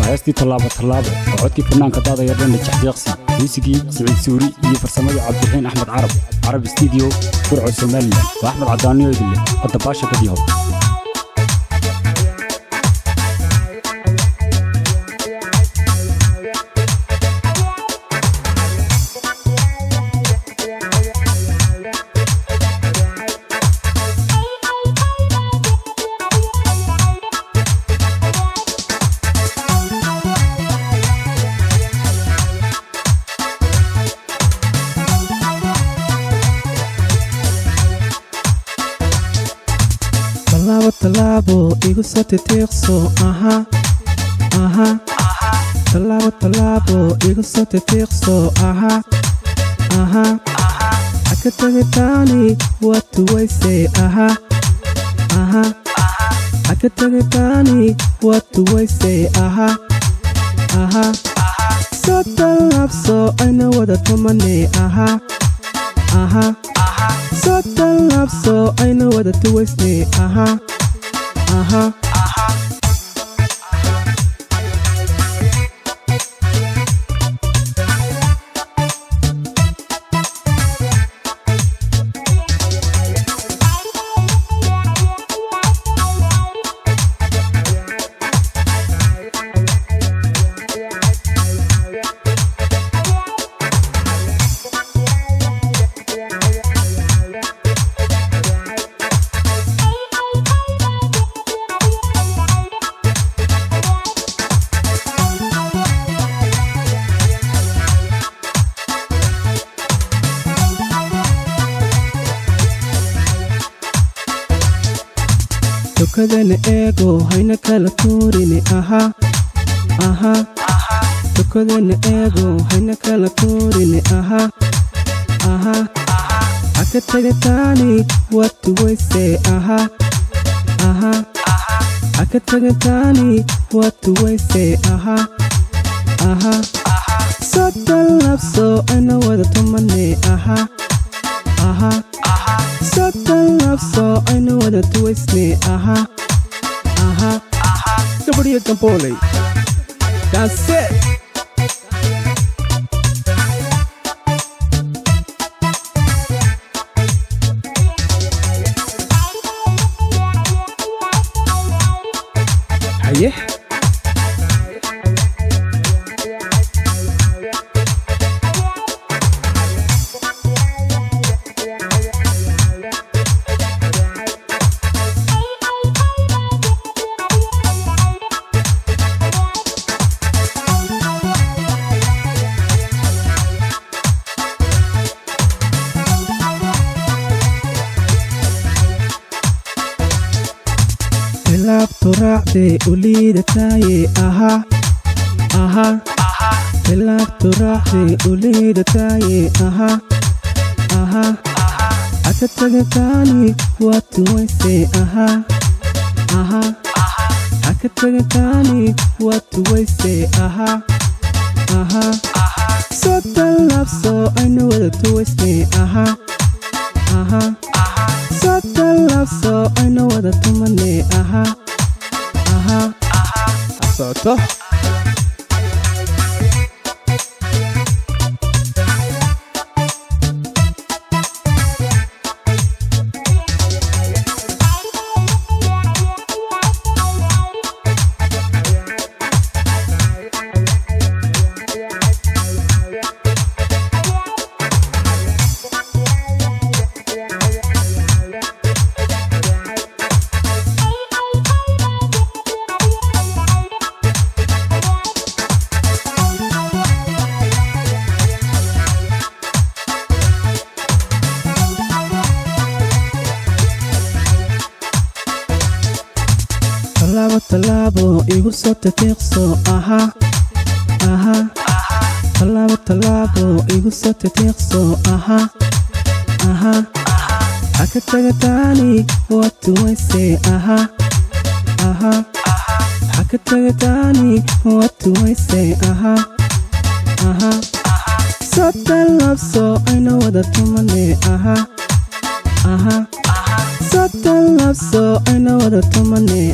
وهاستي طلابة وعدتي فنان كدادا يردن نجح ديقسي ميسيكي سعيد سوري يفرسمي عبد الحين أحمد عرب استديو فرع سومالي وأحمد عدانيو يقول قد باشا بديهم طلابو igu soo titiiqso طلابو igu soo titiiqso aka tagitaani waa tuwaysay aka tagitaani waa tuwaysay soo tallaabso ayna wada tumanay soo tallaabso ayna wada tuwaysnay tukadana eego hayna kala tuurini tukadana eego hayna kala tuurini aka tagitaani waa tuwaysay aka tagitaani waa tuwaysay soo tallaabso ayna wada tumanay soo tallaabso ayna wada tuwaysnay gabadhiyo gambooley daanse haye tilaabtu raacday uliidataaye tilaabtu raacday uliidataaye aka tagitaani waa tuwaysay aka tagitaani waa tuwaysay soo tallaabso ayna wada tuwaysnay soo tallaabso ayna wada tumanay socoto طلابو igu soo titiiqso طلابو igu soo titiiqso aka tagitaani waa tuwaysay aka tagitaani waa tuwaysay soo tallaabso ayna wada tumanay soo tallaabso ayna wada tumanay